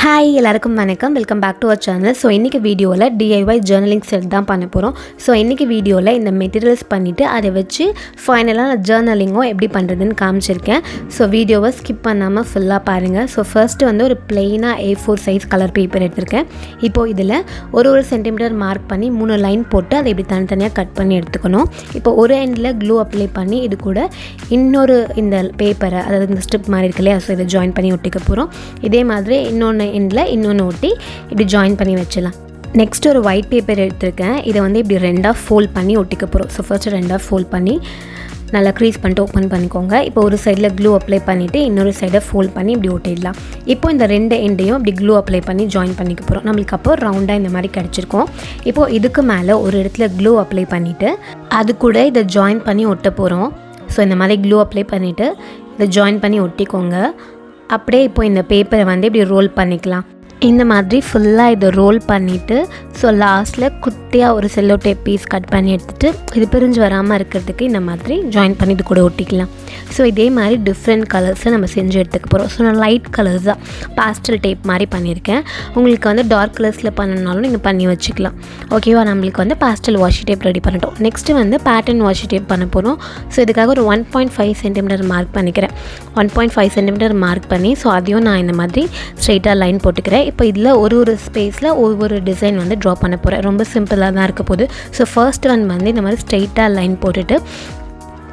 Hi எல்லாருக்கும் வணக்கம், welcome back to our channel. So இன்றைக்கி வீடியோவில் டிஐஒய் ஜேர்னலிங் செட் தான் பண்ண போகிறோம். ஸோ இன்றைக்கி வீடியோவில் இந்த மெட்டீரியல்ஸ் பண்ணிவிட்டு அதை வச்சு ஃபைனலாக நான் ஜேர்னலிங்கும் எப்படி பண்ணுறதுன்னு காமிச்சிருக்கேன். ஸோ வீடியோவை ஸ்கிப் பண்ணாமல் ஃபுல்லாக பாருங்கள். ஸோ ஃபர்ஸ்ட்டு வந்து ஒரு பிளெயினாக A4 சைஸ் கலர் பேப்பர் எடுத்திருக்கேன். இப்போது இதில் ஒரு சென்டிமீட்டர் மார்க் பண்ணி 3 லைன் போட்டு அதை இப்படி தனித்தனியாக கட் பண்ணி எடுத்துக்கணும். இப்போ ஒரு எண்டில் க்ளூ அப்ளை பண்ணி இது கூட இன்னொரு இந்த பேப்பரை, அதாவது இந்த ஸ்ட்ரிப் மாதிரி இருக்கு இல்லையா, ஸோ இதை ஜாயின் பண்ணி ஒட்டிக்க போகிறோம். இதே மாதிரி இன்னொன்று எண்டில் இன்னொன்று ஒட்டி இப்படி ஜாயின் பண்ணி வச்சிடலாம். நெக்ஸ்ட் ஒரு ஒயிட் பேப்பர் எடுத்திருக்கேன். இதை வந்து இப்படி ரெண்டாக ஃபோல்ட் பண்ணி ஒட்டிக்க போகிறோம். ஸோ ஃபர்ஸ்ட்டு ரெண்டாக ஃபோல்ட் பண்ணி நல்லா க்ரீஸ் பண்ணிட்டு ஓப்பன் பண்ணிக்கோங்க. இப்போ ஒரு சைடில் க்ளூ அப்ளை பண்ணிவிட்டு இன்னொரு சைடை ஃபோல்ட் பண்ணி இப்படி ஒட்டிடலாம். இப்போ இந்த ரெண்டு எண்டையும் இப்படி க்ளூ அப்ளை பண்ணி ஜாயின் பண்ணிக்க போகிறோம். நம்மளுக்கு அப்போ ரவுண்டாக இந்த மாதிரி கிடச்சிருக்கோம். இப்போது இதுக்கு மேலே ஒரு இடத்துல க்ளூ அப்ளை பண்ணிவிட்டு அது கூட இதை ஜாயின் பண்ணி ஒட்ட போகிறோம். ஸோ இந்த மாதிரி க்ளூ அப்ளை பண்ணிவிட்டு இதை ஜாயின் பண்ணி ஒட்டிக்கோங்க. அப்படியே இப்போ இந்த பேப்பரை வந்து இப்படி ரோல் பண்ணிக்கலாம். இந்த மாதிரி ஃபுல்லாக இதை ரோல் பண்ணிவிட்டு ஸோ லாஸ்ட்டில் குட்டியாக ஒரு செல்லோ டேப் பீஸ் கட் பண்ணி எடுத்துகிட்டு இது பிரிஞ்சு வராமல் இருக்கிறதுக்கு இந்த மாதிரி ஜாயின் பண்ணி இது கூட ஒட்டிக்கலாம். ஸோ இதே மாதிரி டிஃப்ரெண்ட் கலர்ஸில் நம்ம செஞ்சு எடுத்துக்க போகிறோம். ஸோ நான் லைட் கலர்ஸ் தான் பாஸ்டல் டேப் மாதிரி பண்ணியிருக்கேன். உங்களுக்கு வந்து டார்க் கலர்ஸில் பண்ணணுனாலும் நீங்கள் பண்ணி வச்சுக்கலாம். ஓகேவா, நம்மளுக்கு வந்து பாஸ்டல் வாஷி டேப் ரெடி பண்ணிட்டோம். நெக்ஸ்ட்டு வந்து பேட்டர்ன் வாஷி டேப் பண்ண போகிறோம். ஸோ இதுக்காக ஒரு 1.5 சென்டிமீட்டர் மார்க் பண்ணிக்கிறேன். 1.5 சென்டிமீட்டர் மார்க் பண்ணி ஸோ அதையும் நான் இந்த மாதிரி ஸ்ட்ரெயிட்டாக லைன் போட்டுக்கிறேன். இப்போ இதில் ஒரு ஸ்பேஸில் ஒவ்வொரு டிசைன் வந்து ட்ரா பண்ண போகிறேன். ரொம்ப சிம்பிளாக தான் இருக்க போகுது. ஸோ ஃபர்ஸ்ட் ஒன் வந்து இந்த மாதிரி ஸ்ட்ரெயிட்டாக லைன் போட்டுட்டு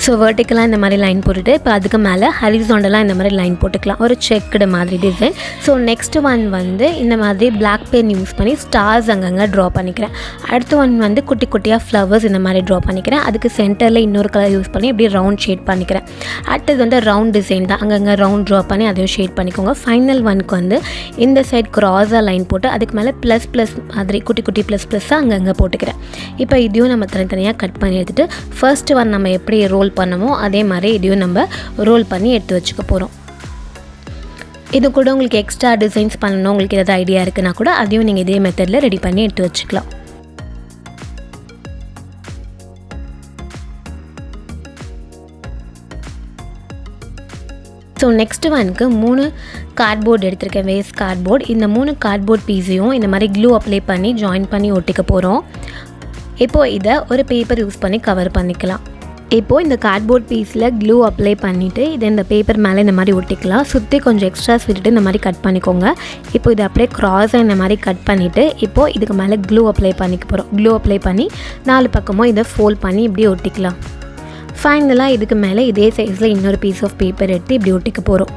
ஸோ வெர்டிக்கலாக இந்த மாதிரி லைன் போட்டுட்டு இப்போ அதுக்கு மேலே ஹரிசாண்டலாக இந்த மாதிரி லைன் போட்டுக்கலாம், ஒரு செக்குடு மாதிரி டிசைன். ஸோ நெக்ஸ்ட் ஒன் வந்து இந்த மாதிரி பிளாக் பென் யூஸ் பண்ணி ஸ்டார்ஸ் அங்கங்கே ட்ரா பண்ணிக்கிறேன். அடுத்த ஒன் வந்து குட்டி குட்டியாக ஃப்ளவர்ஸ் இந்த மாதிரி ட்ரா பண்ணிக்கிறேன். அதுக்கு சென்டரில் இன்னொரு கலர் யூஸ் பண்ணி இப்படி ரவுண்ட் ஷேட் பண்ணிக்கிறேன். அடுத்தது வந்து ரவுண்ட் டிசைன் தான், அங்கங்கே ரவுண்ட் ட்ரா பண்ணி அதையும் ஷேட் பண்ணிக்கோங்க. ஃபைனல் ஒனுக்கு வந்து இந்த சைட் க்ராஸாக லைன் போட்டு அதுக்கு மேலே ப்ளஸ் மாதிரி குட்டி குட்டி ப்ளஸ்ஸாக அங்கங்கே போட்டுக்கிறேன். இப்போ இதையும் நம்ம தனித்தனியாக கட் பண்ணி எடுத்துகிட்டு ஃபர்ஸ்ட் ஒன் நம்ம எப்படி ரோல் பண்ணுமோ அதே மாதிரி இதையும் நம்ம ரோல் பண்ணி எடுத்து வச்சுக்க போகிறோம். இது கூட உங்களுக்கு எக்ஸ்ட்ரா டிசைன்ஸ் பண்ணணும், உங்களுக்கு ஏதாவது ஐடியா இருக்குன்னா கூட அதையும் நீங்கள் இதே மெத்தடில் ரெடி பண்ணி எடுத்து வச்சுக்கலாம். ஸோ நெக்ஸ்ட் ஒனுக்கு 3 கார்ட்போர்டு எடுத்திருக்கேன், வேஸ்ட் கார்ட்போர்டு. இந்த 3 கார்ட்போர்ட் பீஸையும் இந்த மாதிரி க்ளூ அப்ளை பண்ணி ஜாயின் பண்ணி ஒட்டிக்க போகிறோம். இப்போது இதை ஒரு பேப்பர் யூஸ் பண்ணி கவர் பண்ணிக்கலாம். இப்போது இந்த கார்ட்போர்ட் பீஸில் க்ளூ அப்ளை பண்ணிவிட்டு இதை இந்த பேப்பர் மேலே இந்த மாதிரி ஒட்டிக்கலாம். சுற்றி கொஞ்சம் எக்ஸ்ட்ராஸ் விட்டுட்டு இந்த மாதிரி கட் பண்ணிக்கோங்க. இப்போ இதை அப்படியே க்ராஸாக இந்த மாதிரி கட் பண்ணிவிட்டு இப்போது இதுக்கு மேலே க்ளூ அப்ளை பண்ணிக்க போகிறோம். க்ளூ அப்ளை பண்ணி 4 பக்கமும் இதை ஃபோல்ட் பண்ணி இப்படி ஒட்டிக்கலாம். ஃபைனலாக இதுக்கு மேலே இதே சைஸில் இன்னொரு பீஸ் ஆஃப் பேப்பர் எடுத்து இப்படி ஒட்டிக்க போகிறோம்.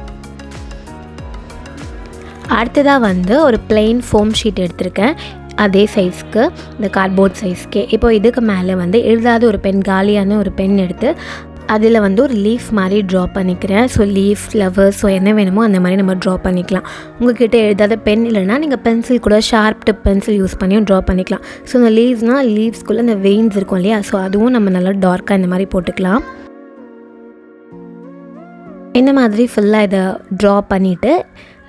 அடுத்ததாக வந்து ஒரு பிளெயின் ஃபோம் ஷீட் எடுத்திருக்கேன், அதே சைஸ்க்கு, இந்த கார்ட்போர்ட் சைஸ்க்கே. இப்போ இதுக்கு மேலே வந்து எழுதாத ஒரு பென், காலியான ஒரு பென் எடுத்து அதில் வந்து ஒரு லீஃப் மாதிரி ட்ரா பண்ணிக்கிறேன். ஸோ லீஃப், ஃப்ளவர்ஸ், ஸோ என்ன வேணுமோ அந்த மாதிரி நம்ம ட்ரா பண்ணிக்கலாம். உங்கள்கிட்ட எழுதாத பென் இல்லைனா நீங்கள் பென்சில் கூட ஷார்ப் டிப் பென்சில் யூஸ் பண்ணியும் ட்ரா பண்ணிக்கலாம். ஸோ இந்த லீவ்ஸ்னால் லீவ்ஸ்குள்ளே இந்த வெயின்ஸ் இருக்கும் இல்லையா, ஸோ அதுவும் நம்ம நல்லா டார்க்காக இந்த மாதிரி போட்டுக்கலாம். இந்த மாதிரி ஃபுல்லாக இதை ட்ரா பண்ணிவிட்டு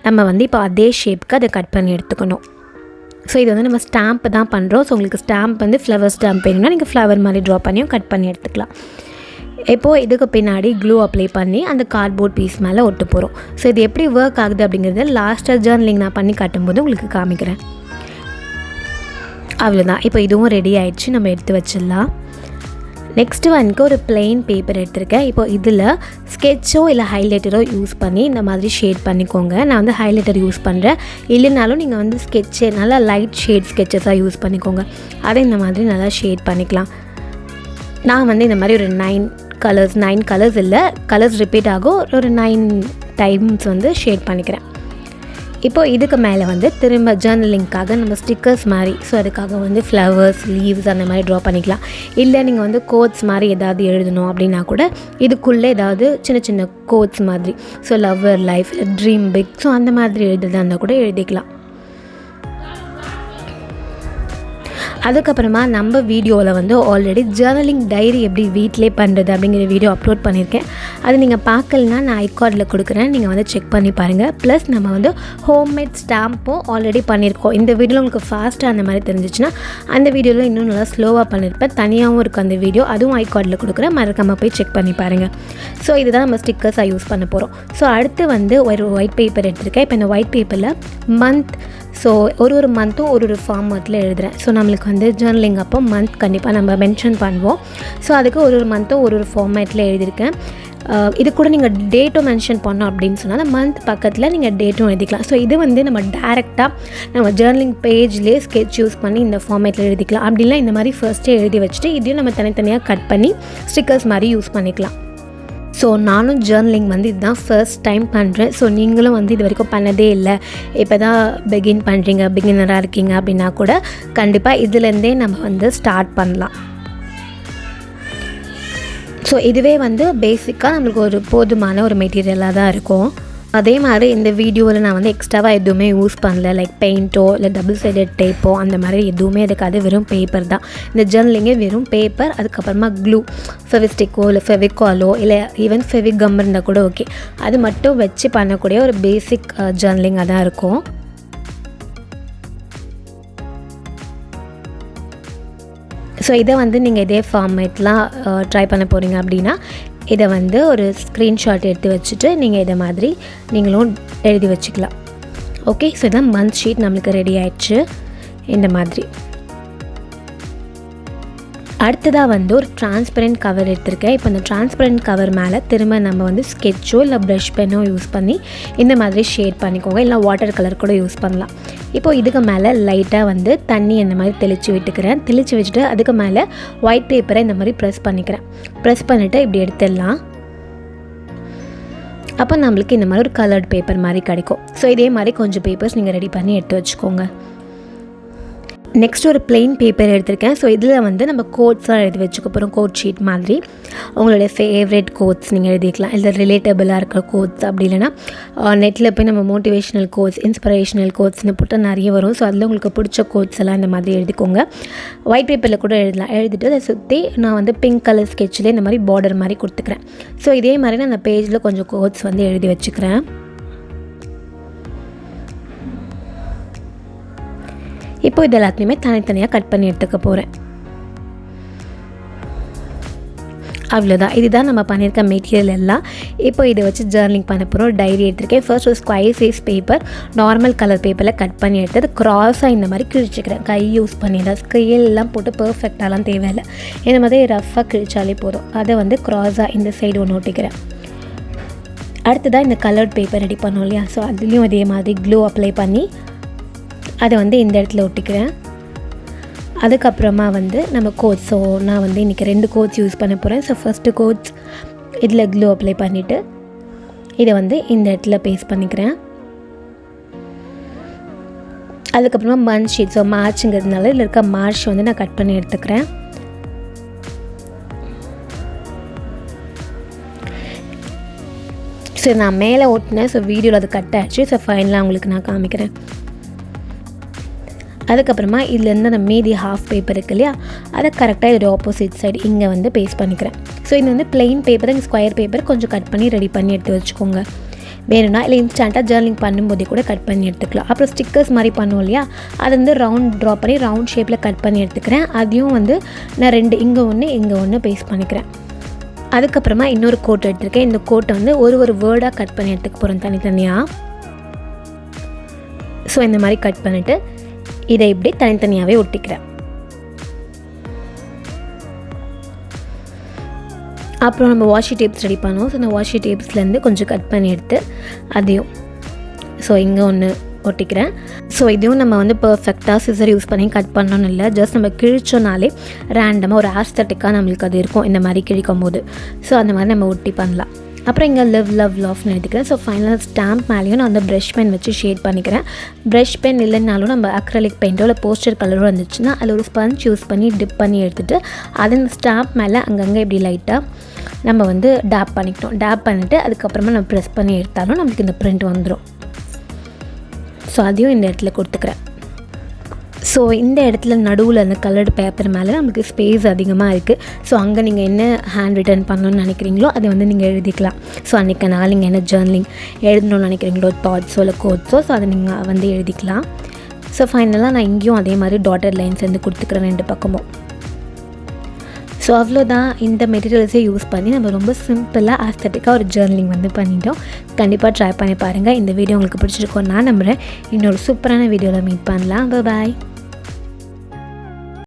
நம்ம வந்து இப்போ அதே ஷேப்புக்கு அதை கட் பண்ணி எடுத்துக்கணும். ஸோ இது வந்து நம்ம ஸ்டாம்ப் தான் பண்ணுறோம். ஸோ உங்களுக்கு ஸ்டாம்ப் வந்து ஃப்ளவர் ஸ்டாம்ப் வேணும்னா நீங்கள் ஃப்ளவர் மாதிரி ட்ரா பண்ணியும் கட் பண்ணி எடுத்துக்கலாம். இப்போது இதுக்கு பின்னாடி க்ளூ அப்ளை பண்ணி அந்த கார்ட்போர்ட் பீஸ் மேலே ஒட்டு போகிறோம். ஸோ இது எப்படி ஒர்க் ஆகுது அப்படிங்கிறத லாஸ்ட்டாக ஜேர்னலிங் நான் பண்ணி காட்டும்போது உங்களுக்கு காமிக்கிறேன். அவ்வளோதான், இப்போ இதுவும் ரெடி ஆகிடுச்சு, நம்ம எடுத்து வச்சிடலாம். நெக்ஸ்ட்டு ஒனுக்கு ஒரு பிளெயின் பேப்பர் எடுத்திருக்கேன். இப்போ இதில் ஸ்கெட்சோ இல்லை ஹைலைட்டரோ யூஸ் பண்ணி இந்த மாதிரி ஷேட் பண்ணிக்கோங்க. நான் வந்து ஹைலைட்டர் யூஸ் பண்ணுறேன், இல்லைனாலும் நீங்கள் வந்து ஸ்கெட்சு நல்லா லைட் ஷேட் ஸ்கெட்சஸாக யூஸ் பண்ணிக்கோங்க. அதை இந்த மாதிரி நல்லா ஷேட் பண்ணிக்கலாம். நான் வந்து இந்த மாதிரி ஒரு 9 கலர்ஸ் இல்லை, கலர்ஸ் ரிப்பீட் ஆகும், ஒரு 9 டைம்ஸ் வந்து ஷேட் பண்ணிக்கிறேன். இப்போது இதுக்கு மேலே வந்து திரும்ப ஜேர்னலிங்க்காக நம்ம ஸ்டிக்கர்ஸ் மாதிரி, ஸோ அதுக்காக வந்து ஃப்ளவர்ஸ், லீவ்ஸ் அந்த மாதிரி ட்ரா பண்ணிக்கலாம். இல்லை நீங்கள் வந்து கோட்ஸ் மாதிரி ஏதாவது எழுதணும் அப்படின்னா கூட இதுக்குள்ளே ஏதாவது சின்ன சின்ன கோட்ஸ் மாதிரி, so lover life, dream big, so அந்த மாதிரி எழுதுறதா இருந்தால் கூட எழுதிக்கலாம். அதுக்கப்புறமா நம்ம வீடியோவில் வந்து ஆல்ரெடி ஜேர்னலிங் டைரி எப்படி வீட்டிலே பண்ணுறது அப்படிங்கிற வீடியோ அப்லோட் பண்ணியிருக்கேன். அது நீங்கள் பார்க்கலனா நான் ஐகார்டில் கொடுக்குறேன், நீங்கள் வந்து செக் பண்ணி பாருங்கள். ப்ளஸ் நம்ம வந்து ஹோம்மேட் ஸ்டாம்பும் ஆல்ரெடி பண்ணியிருக்கோம். இந்த வீடியோவில் உங்களுக்கு ஃபாஸ்ட்டாக அந்த மாதிரி தெரிஞ்சிச்சுன்னா அந்த வீடியோவில் இன்னும் நல்லா ஸ்லோவாக பண்ணியிருப்பேன். தனியாகவும் இருக்குது அந்த வீடியோ, அதுவும் ஐகார்டில் கொடுக்குறேன், மறக்காமல் போய் செக் பண்ணி பாருங்கள். ஸோ இதுதான் நம்ம ஸ்டிக்கர்ஸாக யூஸ் பண்ண போகிறோம். ஸோ அடுத்து வந்து ஒரு ஒயிட் பேப்பர் எடுத்திருக்கேன். இப்போ இந்த ஒயிட் பேப்பரில் மந்த், ஸோ ஒரு மந்த்தும் ஒரு ஃபார்மேட்டில் எழுதுகிறேன். ஸோ நம்மளுக்கு வந்து ஜேர்னலிங் அப்போ மந்த் கண்டிப்பாக நம்ம மென்ஷன் பண்ணுவோம். ஸோ அதுக்கு ஒரு மந்த்தும் ஒரு ஃபார்மேட்டில் எழுதியிருக்கேன். இது கூட நீங்கள் டேட்டும் மென்ஷன் பண்ணோம் அப்படின்னு சொன்னால் மந்த் பக்கத்தில் நீங்கள் டேட்டும் எழுதிக்கலாம். ஸோ இது வந்து நம்ம டேரெக்டாக நம்ம ஜேர்னலிங் பேஜ்லேயே ஸ்கெட்ச் யூஸ் பண்ணி இந்த ஃபார்மேட்டில் எழுதிக்கலாம். அப்படிலாம் இந்த மாதிரி ஃபர்ஸ்ட்டே எழுதி வச்சுட்டு இதையும் நம்ம தனித்தனியாக கட் பண்ணி ஸ்டிக்கர்ஸ் மாதிரி யூஸ் பண்ணிக்கலாம். ஸோ நானும் ஜேர்னலிங் வந்து இதுதான் ஃபர்ஸ்ட் டைம் பண்ணுறேன். ஸோ நீங்களும் வந்து இது வரைக்கும் பண்ணதே இல்லை, இப்போ தான் பிகினராக இருக்கீங்க அப்படின்னா கூட கண்டிப்பாக இதுலேருந்தே நம்ம வந்து ஸ்டார்ட் பண்ணலாம். ஸோ இதுவே வந்து பேசிக்காக நம்மளுக்கு ஒரு போதுமான ஒரு மெட்டீரியலாக தான் இருக்கும். அதே மாதிரி இந்த வீடியோவில் நான் வந்து எக்ஸ்ட்ராவாக எதுவுமே யூஸ் பண்ணல, லைக் பெயிண்ட்டோ இல்லை டபுள் சைடட் டேப்போ அந்த மாதிரி எதுவுமே இருக்காது. வெறும் பேப்பர் தான் இந்த ஜேர்னலிங்கே, வெறும் பேப்பர். அதுக்கப்புறமா க்ளூ, ஃபெவிஸ்டிக்கோ இல்லை ஃபெவிகாலோ இல்லை ஈவன் ஃபெவிகம் இருந்தால் கூட ஓகே, அது மட்டும் வச்சு பண்ணக்கூடிய ஒரு பேசிக் ஜேர்னலிங்காக தான் இருக்கும். ஸோ இதை வந்து நீங்கள் இதே ஃபார்மேட்லாம் ட்ரை பண்ண போகிறீங்க அப்படின்னா இதை வந்து ஒரு ஸ்க்ரீன்ஷாட் எடுத்து வச்சுட்டு நீங்கள் இதை மாதிரி நீங்களும் எழுதி வச்சுக்கலாம். ஓகே, ஸோ இதான் மந்த் ஷீட் நம்மளுக்கு ரெடி ஆயிடுச்சு இந்த மாதிரி. அடுத்ததாக வந்து ஒரு டிரான்ஸ்பரண்ட் கவர் எடுத்திருக்கேன். இப்போ இந்த டிரான்ஸ்பரண்ட் கவர் மேலே திரும்ப நம்ம வந்து ஸ்கெட்சோ இல்லை ப்ரஷ் பென்னோ யூஸ் பண்ணி இந்த மாதிரி ஷேட் பண்ணிக்கோங்க, இல்லை வாட்டர் கலர் கூட யூஸ் பண்ணலாம். இப்போது இதுக்கு மேலே லைட்டாக வந்து தண்ணி இந்த மாதிரி தெளித்து வச்சுட்டு அதுக்கு மேலே ஒயிட் பேப்பரை இந்த மாதிரி ப்ரெஸ் பண்ணிவிட்டு இப்படி எடுத்துடலாம். அப்போ நம்மளுக்கு இந்த மாதிரி ஒரு கலர்ட் பேப்பர் மாதிரி கிடைக்கும். ஸோ இதே மாதிரி கொஞ்சம் பேப்பர்ஸ் நீங்கள் ரெடி பண்ணி எடுத்து வச்சுக்கோங்க. நெக்ஸ்ட் ஒரு பிளெயின் பேப்பர் எடுத்திருக்கேன். ஸோ இதில் வந்து நம்ம கோட்ஸாக எழுதி வச்சுக்க போகிறோம், கோட் ஷீட் மாதிரி. உங்களுடைய ஃபேவரட் கோட்ஸ் நீங்கள் எழுதிக்கலாம், இல்லை ரிலேட்டபிளாக இருக்கிற கோட்ஸ். அப்படி இல்லைனா நெட்டில் போய் நம்ம மோட்டிவேஷ்னல் கோட்ஸ், இன்ஸ்பிரேஷனல் கோட்ஸ்னு போட்டால் நிறைய வரும். ஸோ அதில் உங்களுக்கு பிடிச்ச கோட்ஸ் எல்லாம் இந்த மாதிரி எழுதிக்கோங்க. ஒயிட் பேப்பரில் கூட எழுதலாம். எழுதிட்டு அதை சுற்றி நான் வந்து பிங்க் கலர் ஸ்கெட்சில் இந்த மாதிரி பார்டர் மாதிரி கொடுத்துக்கிறேன். ஸோ இதே மாதிரி நான் அந்த பேஜில் கொஞ்சம் கோட்ஸ் வந்து எழுதி வச்சுக்கிறேன். இப்போ இது எல்லாத்தையுமே தனித்தனியாக கட் பண்ணி எடுத்துக்க போகிறேன். அவ்வளோதான், இதுதான் நம்ம பண்ணியிருக்க மெட்டீரியல் எல்லாம். இப்போ இதை வச்சு ஜேர்னலிங் பண்ண போகிறோம். டைரி எடுத்துருக்கேன். ஃபர்ஸ்ட் ஒரு square size paper normal colour பேப்பரில் கட் பண்ணி எடுத்து க்ராஸாக இந்த மாதிரி கிழிச்சிக்கிறேன். கை யூஸ் பண்ணிடலாம், ஸ்கேல்லாம் போட்டு பர்ஃபெக்டாலாம் தேவையில்லை, இந்த மாதிரி ரஃப்பாக கிழிச்சாலே போதும். அதை வந்து க்ராஸாக இந்த சைடு ஒன்று ஒட்டிக்கிறேன். அடுத்ததாக இந்த கலர்ட் பேப்பர் ரெடி பண்ணோம் இல்லையா, ஸோ அதுலேயும் அதே மாதிரி க்ளூ அப்ளை பண்ணி அதை வந்து இந்த இடத்துல ஒட்டிக்கிறேன். அதுக்கப்புறமா வந்து நம்ம கோட்ஸ், ஸோ நான் வந்து இன்றைக்கி 2 கோட்ஸ் யூஸ் பண்ண போகிறேன். ஸோ ஃபஸ்ட்டு கோட்ஸ் இதில் க்ளூ அப்ளை பண்ணிவிட்டு இதை வந்து இந்த இடத்துல பேஸ்ட் பண்ணிக்கிறேன். அதுக்கப்புறமா மந்த் ஷீட், ஸோ மார்ச்ங்கிறதுனால இதில் இருக்க மார்ச் வந்து நான் கட் பண்ணி எடுத்துக்கிறேன். ஸோ நான் மேலே ஓட்டினேன், ஸோ வீடியோவில் அது கட் ஆகிடுச்சு. ஸோ ஃபைனலாக உங்களுக்கு நான் காமிக்கிறேன். அதுக்கப்புறமா இதுலேருந்து அந்த மீதி ஹாஃப் பேப்பர் இருக்குது இல்லையா, அதை கரெக்டாக இதோட ஆப்போசிட் சைடு இங்கே வந்து பேஸ்ட் பண்ணிக்கிறேன். ஸோ இது வந்து பிளெயின் பேப்பர், இங்கே ஸ்கொயர் பேப்பர் கொஞ்சம் கட் பண்ணி ரெடி பண்ணி எடுத்து வச்சுக்கோங்க. வேணும்னா இல்லை இன்ஸ்டண்ட்டாக ஜேர்னலிங் பண்ணும்போதே கூட கட் பண்ணி எடுத்துக்கலாம். அப்புறம் ஸ்டிக்கர்ஸ் மாதிரி பண்ணுவோம் இல்லையா, அதை வந்து ரவுண்ட் ட்ரா பண்ணி ரவுண்ட் ஷேப்பில் கட் பண்ணி எடுத்துக்கிறேன். அதையும் வந்து நான் 2 இங்கே ஒன்று பேஸ்ட் பண்ணிக்கிறேன். அதுக்கப்புறமா இன்னொரு கோட் எடுத்துருக்கேன். இந்த கோட்டை வந்து ஒரு வேர்டாக கட் பண்ணி எடுத்துக்க போகிறேன் தனித்தனியாக. ஸோ இந்த மாதிரி கட் பண்ணிவிட்டு இதை இப்படி தனித்தனியாகவே ஒட்டிக்கிறேன். அப்புறம் நம்ம வாஷி டேப்ஸ் ரெடி பண்ணோம். ஸோ அந்த வாஷி டேப்ஸ்லேருந்து கொஞ்சம் கட் பண்ணி எடுத்து அதையும் ஸோ இங்கே ஒன்று ஒட்டிக்கிறேன். ஸோ இதையும் நம்ம வந்து பர்ஃபெக்டாக சிசர் யூஸ் பண்ணி கட் பண்ணணும்னு இல்லை, ஜஸ்ட் நம்ம கிழிச்சோனாலே ரேண்டமாக ஒரு ஆஸ்தட்டிக்காக நம்மளுக்கு அது இருக்கும் இந்த மாதிரி கிழிக்கும் போது. ஸோ அந்த மாதிரி நம்ம ஒட்டி பண்ணலாம். அப்புறம் இங்கே லவ் லாஃப்னு எடுத்துக்கிறேன். ஸோ ஃபைனல் ஸ்டாம்ப் மேலேயும் நான் வந்து ப்ரஷ் பென் வச்சு ஷேட் பண்ணிக்கிறேன். ப்ரஷ் பென் இல்லைனாலும் நம்ம அக்ரலிக் பெயிண்டோ இல்லை போஸ்டர் கலரோ இருந்துச்சுன்னா அதில் ஒரு ஸ்பஞ்ச் யூஸ் பண்ணி டிப் பண்ணி எடுத்துகிட்டு அது இந்த ஸ்டாம்ப் மேலே அங்கங்கே இப்படி லைட்டாக நம்ம வந்து டேப் பண்ணிக்கிட்டோம். டேப் பண்ணிவிட்டு அதுக்கப்புறமா நம்ம ப்ரெஸ் பண்ணி எடுத்தாலும் நம்மளுக்கு இந்த பிரிண்ட் வந்துடும். ஸோ அதையும் இந்த இடத்துல கொடுத்துக்கிறேன். ஸோ இந்த இடத்துல நடுவில் அந்த கலர்டு பேப்பர் மேலே நமக்கு ஸ்பேஸ் அதிகமாக இருக்குது. ஸோ அங்கே நீங்கள் என்ன ஹேண்ட் ரிட்டன் பண்ணணும்னு நினைக்கிறீங்களோ அதை வந்து நீங்கள் எழுதிக்கலாம். ஸோ அன்றைக்கி நாள் நீங்கள் என்ன ஜேர்னலிங் எழுதணும்னு நினைக்கிறீங்களோ, தாட்ஸோ இல்லை கோட்ஸோ, ஸோ அதை நீங்கள் வந்து எழுதிக்கலாம். ஸோ ஃபைனலாக நான் இங்கேயும் அதே மாதிரி டாட்டட் லைன்ஸ் வந்து கொடுத்துக்கிறேன் 2 பக்கமும். ஸோ அவ்வளோதான். இந்த மெட்டீரியல்ஸை யூஸ் பண்ணி நம்ம ரொம்ப சிம்பிளாக ஆஸ்தட்டிக்காக ஒரு ஜேர்னலிங் வந்து பண்ணிட்டோம். கண்டிப்பாக ட்ரை பண்ணி பாருங்கள். இந்த வீடியோ உங்களுக்கு பிடிச்சிருக்கோம் நான் நம்புகிறேன். இன்னொரு சூப்பரான வீடியோவில் மீட் பண்ணலாம். பாய்.